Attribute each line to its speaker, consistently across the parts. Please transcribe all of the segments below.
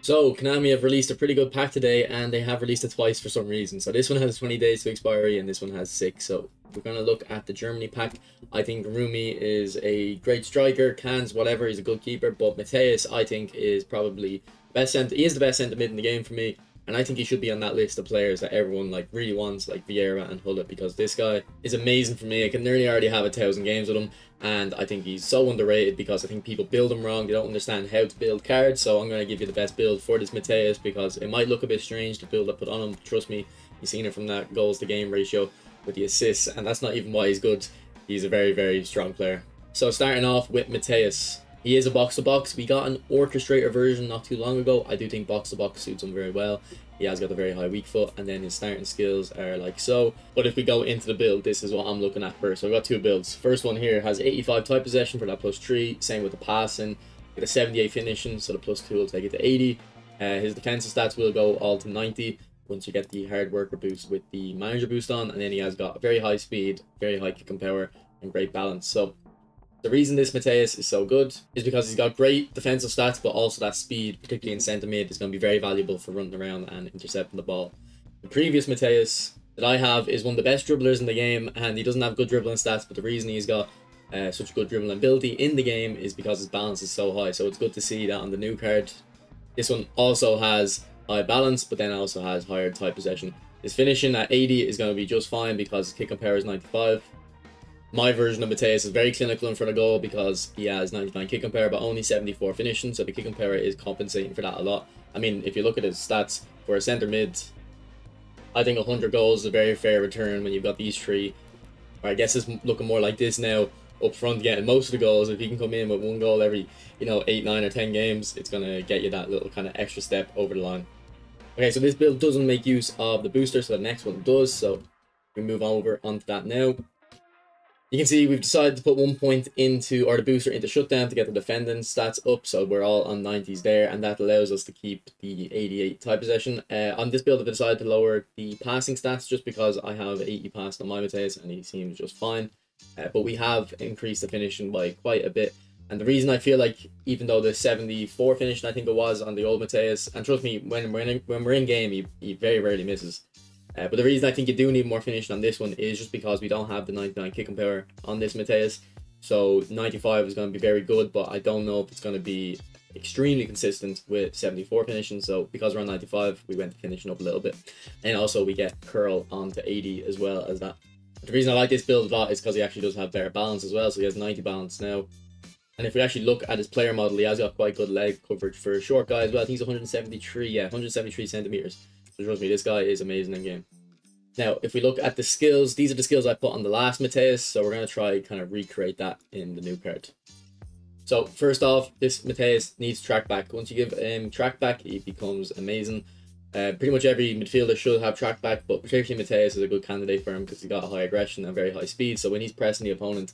Speaker 1: So, Konami have released a pretty good pack today, and they have released it twice for some reason. So this one has 20 days to expiry, and this one has 6. So we're going to look at the Germany pack. I think Rumi is a great striker. Kahn's whatever, he's a good keeper. But Matthaus, I think, is probably best centre. He is the best centre mid in the game for me. And I think he should be on that list of players that everyone really wants, like Vieira and Hullet, because this guy is amazing for me. I can nearly already have 1,000 games with him, and I think he's so underrated because I think people build him wrong. They don't understand how to build cards, so I'm going to give you the best build for this Matthaus because it might look a bit strange to build I put on him. Trust me, you've seen it from that goals to game ratio with the assists, and that's not even why he's good. He's a very, very strong player. So starting off with Matthaus. He is a box-to-box. We got an orchestrator version not too long ago. I do think box-to-box suits him very well. He has got a very high weak foot, and then his starting skills are like so. But if we go into the build, this is what I'm looking at first. So I've got two builds. First one here has 85 type possession for that +3. Same with the passing. Get a 78 finishing, so the +2 will take it to 80. His defensive stats will go all to 90 once you get the hard worker boost with the manager boost on. And then he has got very high speed, very high kicking power, and great balance. So the reason this Matthaus is so good is because he's got great defensive stats, but also that speed, particularly in centre mid, is going to be very valuable for running around and intercepting the ball. The previous Matthaus that I have is one of the best dribblers in the game, and he doesn't have good dribbling stats, but the reason he's got such good dribbling ability in the game is because his balance is so high. So it's good to see that on the new card. This one also has high balance, but then also has higher type possession. His finishing at 80 is going to be just fine because his kicking power is 95. My version of Matthaus is very clinical in front of goal because he has 99 kicking power but only 74 finishing, so the kicking power is compensating for that a lot. I mean, if you look at his stats for a centre mid, I think 100 goals is a very fair return when you've got these three. Or I guess it's looking more like this now, up front getting most of the goals. If he can come in with 1 goal every, 8, 9 or 10 games, it's going to get you that little kind of extra step over the line. Okay, so this build doesn't make use of the booster, so the next one does, so we move over onto that now. You can see we've decided to put 1 point into, or the booster into shutdown to get the defending stats up, so we're all on 90s there, and that allows us to keep the 88 type possession. On this build I've decided to lower the passing stats just because I have 80 passed on my Matthaus and he seems just fine. But we have increased the finishing by quite a bit, and the reason I feel like, even though the 74 finishing I think it was on the old Matthaus, and trust me, when we're in game he very rarely misses. But the reason I think you do need more finishing on this one is just because we don't have the 99 kicking power on this Matthaus. So 95 is going to be very good, but I don't know if it's going to be extremely consistent with 74 finishing. So because we're on 95, we went to finishing up a little bit. And also we get curl onto 80 as well as that. But the reason I like this build a lot is because he actually does have better balance as well. So he has 90 balance now. And if we actually look at his player model, he has got quite good leg coverage for a short guy as well. I think he's 173 centimeters. So trust me, this guy is amazing in game. Now, if we look at the skills, these are the skills I put on the last Matthaus, so we're going to try kind of recreate that in the new card. So first off, this Matthaus needs track back. Once you give him track back, he becomes amazing. Pretty much every midfielder should have track back, but particularly Matthaus is a good candidate for him because he's got high aggression and very high speed. So when he's pressing the opponent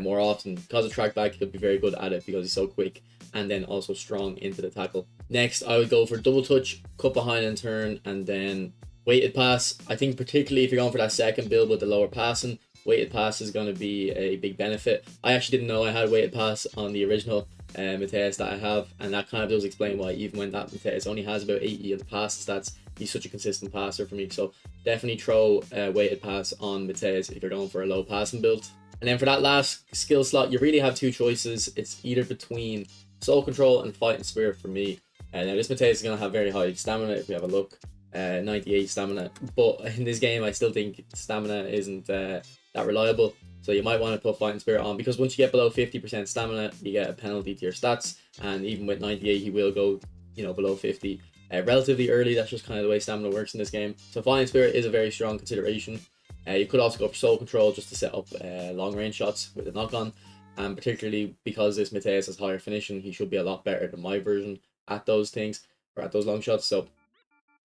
Speaker 1: more often, because of track back, he'll be very good at it because he's so quick and then also strong into the tackle. Next, I would go for double touch, cut behind and turn, and then weighted pass. I think particularly if you're going for that second build with the lower passing, weighted pass is going to be a big benefit. I actually didn't know I had weighted pass on the original Matthaus that I have, and that kind of does explain why even when that Matthaus only has about 80 of the pass stats, he's such a consistent passer for me. So definitely throw weighted pass on Matthaus if you're going for a low passing build. And then for that last skill slot, you really have two choices. It's either between soul control and fighting spirit for me. Now this Matthaus is going to have very high stamina if we have a look. 98 stamina, but in this game I still think stamina isn't that reliable, so you might want to put fighting spirit on because once you get below 50% stamina you get a penalty to your stats, and even with 98 he will go below 50 relatively early. That's just kind of the way stamina works in this game. So fighting spirit is a very strong consideration. You could also go for soul control just to set up long range shots with a knock on, and particularly because this Matthaus has higher finishing, he should be a lot better than my version at those things, or at those long shots. So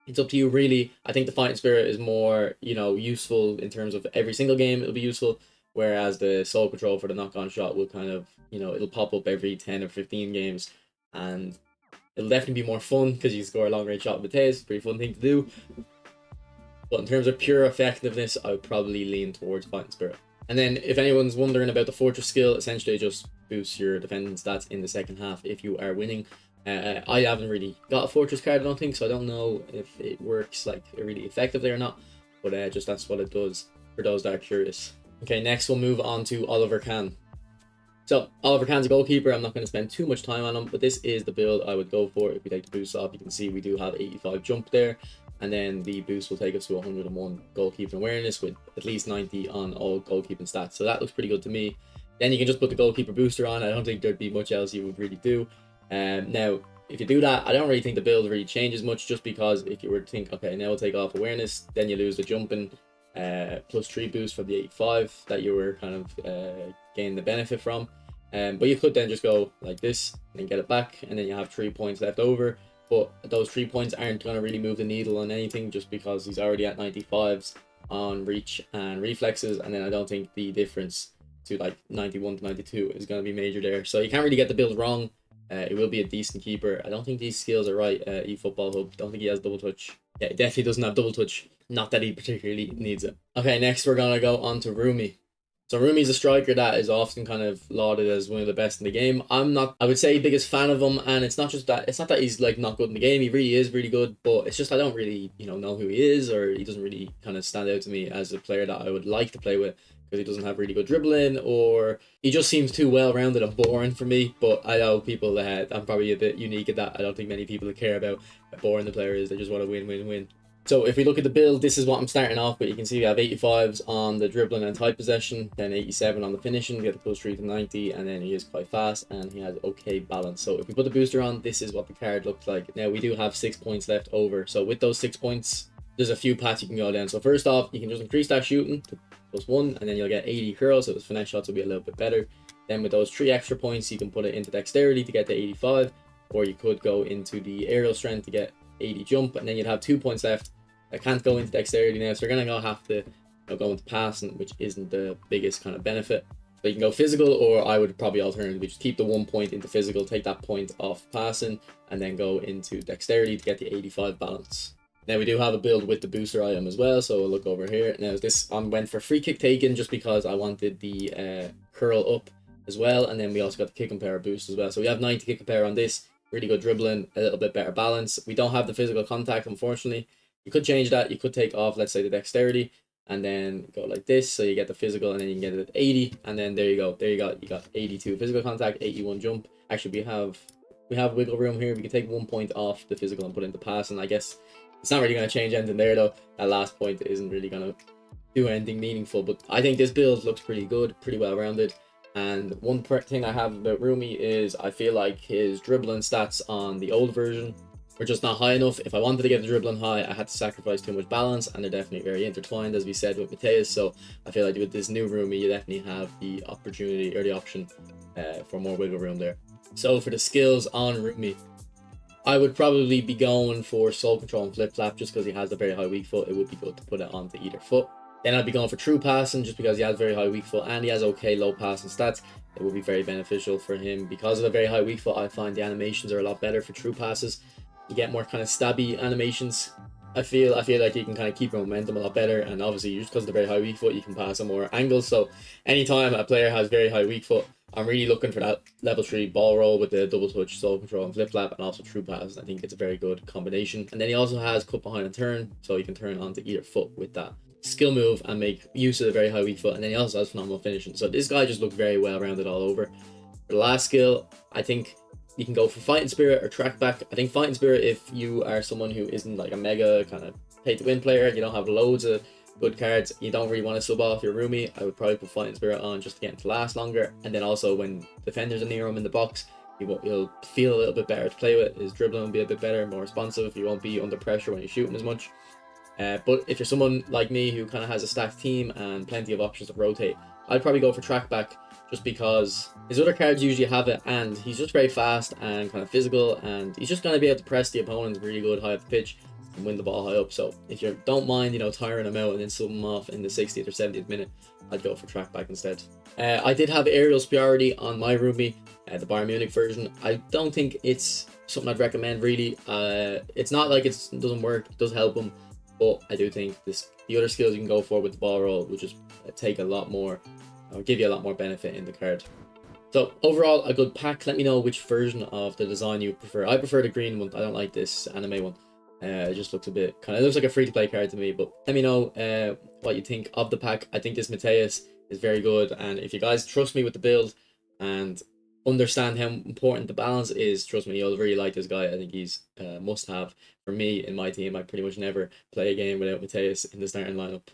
Speaker 1: it's up to you really. I think the fighting spirit is more, useful in terms of every single game it'll be useful, whereas the soul control for the knock-on shot will kind of, it'll pop up every 10 or 15 games, and it'll definitely be more fun because you score a long-range shot with Matthaus. Pretty fun thing to do. But in terms of pure effectiveness, I would probably lean towards fighting spirit. And then if anyone's wondering about the fortress skill, essentially just boosts your defending stats in the second half if you are winning. I haven't really got a Fortress card, I don't think, so I don't know if it works like really effectively or not. But just that's what it does for those that are curious. Okay, next we'll move on to Oliver Kahn. So Oliver Kahn's a goalkeeper. I'm not going to spend too much time on him, but this is the build I would go for. If we take the boost off, you can see we do have 85 jump there, and then the boost will take us to 101 goalkeeping awareness with at least 90 on all goalkeeping stats. So that looks pretty good to me. Then you can just put the goalkeeper booster on. I don't think there'd be much else you would really do. Now, if you do that, I don't really think the build really changes much, just because if you were to think, okay, now we'll take off awareness, then you lose the jumping plus 3 boost from the 85 that you were kind of gaining the benefit from. But you could then just go like this and get it back, and then you have 3 points left over. But those 3 points aren't going to really move the needle on anything, just because he's already at 95s on reach and reflexes, and then I don't think the difference to like 91 to 92 is going to be major there. So you can't really get the build wrong. It will be a decent keeper. I don't think these skills are right. eFootball Hub, don't think he has double touch. Yeah, he definitely doesn't have double touch. Not that he particularly needs it. Okay, next we're going to go on to Rummenigge. So Rumi's a striker that is often kind of lauded as one of the best in the game. I'm not, I would say, biggest fan of him, and it's not just that. It's not that he's like not good in the game. He really is really good, but it's just I don't really know who he is, or he doesn't really kind of stand out to me as a player that I would like to play with, because he doesn't have really good dribbling, or he just seems too well rounded and boring for me. But I know people that I'm probably a bit unique at that. I don't think many people care about how boring the player is. They just want to win. So if we look at the build, this is what I'm starting off with. You can see we have 85s on the dribbling and tight possession, then 87 on the finishing. We get the plus 3 to 90, and then he is quite fast and he has okay balance. So if we put the booster on, this is what the card looks like. Now we do have 6 points left over. So with those 6 points, there's a few paths you can go down. So first off, you can just increase that shooting to +1, and then you'll get 80 curls, so his finesse shots will be a little bit better. Then with those 3 extra points, you can put it into dexterity to get the 85, or you could go into the aerial strength to get 80 jump, and then you'd have 2 points left. I can't go into dexterity now, so you're gonna have to go into passing, which isn't the biggest kind of benefit. So you can go physical, or I would probably alternatively just keep the 1 point into physical, take that point off passing, and then go into dexterity to get the 85 balance. Now we do have a build with the booster item as well, so we'll look over here. Now this went for free kick taken just because I wanted the curl up as well, and then we also got the kick and power boost as well. So we have 90 kick and power on this, really good dribbling, a little bit better balance. We don't have the physical contact, unfortunately. You could change that. You could take off, let's say, the dexterity, and then go like this, so you get the physical, and then you can get it at 80, and then there you go. There you got 82 physical contact, 81 jump. Actually, we have wiggle room here. We can take 1 point off the physical and put it into pass, and I guess it's not really going to change anything there though. That last point isn't really going to do anything meaningful, but I think this build looks pretty good, pretty well rounded. And one thing I have about Rummenigge is I feel like his dribbling stats on the old version were just not high enough. If I wanted to get the dribbling high, I had to sacrifice too much balance, and they're definitely very intertwined, as we said with Matthaus. So I feel like with this new Rummenigge, you definitely have the opportunity or the option for more wiggle room there. So for the skills on Rummenigge, I would probably be going for soul control and flip flap, just because he has a very high weak foot. It would be good to put it onto either foot. Then I'd be going for true passing, just because he has very high weak foot and he has okay low passing stats. It would be very beneficial for him. Because of the very high weak foot, I find the animations are a lot better for true passes. You get more kind of stabby animations. I feel like you can kind of keep your momentum a lot better, and obviously just because of the very high weak foot, you can pass on more angles. So anytime a player has very high weak foot, I'm really looking for that level 3 ball roll with the double touch, soul control and flip flap, and also true pass. I think it's a very good combination. And then he also has cut behind and turn, so you can turn onto either foot with that skill move and make use of the very high weak foot. And then he also has phenomenal finishing. So this guy just looked very well rounded all over. For the last skill, I think you can go for fighting spirit or track back. I think fighting spirit, if you are someone who isn't like a mega kind of pay to win player, you don't have loads of good cards, you don't really want to sub off your Rummenigge, I would probably put fighting spirit on just to get him to last longer. And then also when defenders are near him in the box, you'll feel a little bit better to play with. His dribbling will be a bit better, more responsive. You won't be under pressure when you're shooting as much. But if you're someone like me who kind of has a stacked team and plenty of options to rotate, I'd probably go for track back, just because his other cards usually have it, and he's just very fast and kind of physical, and he's just going to be able to press the opponent really good high up the pitch and win the ball high up. So if you don't mind, tiring him out and then sub him off in the 60th or 70th minute, I'd go for track back instead. I did have aerial superiority on my Rummenigge, the Bayern Munich version. I don't think it's something I'd recommend really. It's not like it doesn't work, it does help him, but I do think the other skills you can go for with the ball roll will just take a lot more, or give you a lot more benefit in the card. So overall, a good pack. Let me know which version of the design you prefer. I prefer the green one. I don't like this anime one. It just looks a bit kind of, it looks like a free to play card to me. But let me know what you think of the pack. I think this Matthaus is very good, and if you guys trust me with the build and understand how important the balance is, trust me, you'll really like this guy. I think he's must have for me in my team. I pretty much never play a game without Matthaus in the starting lineup.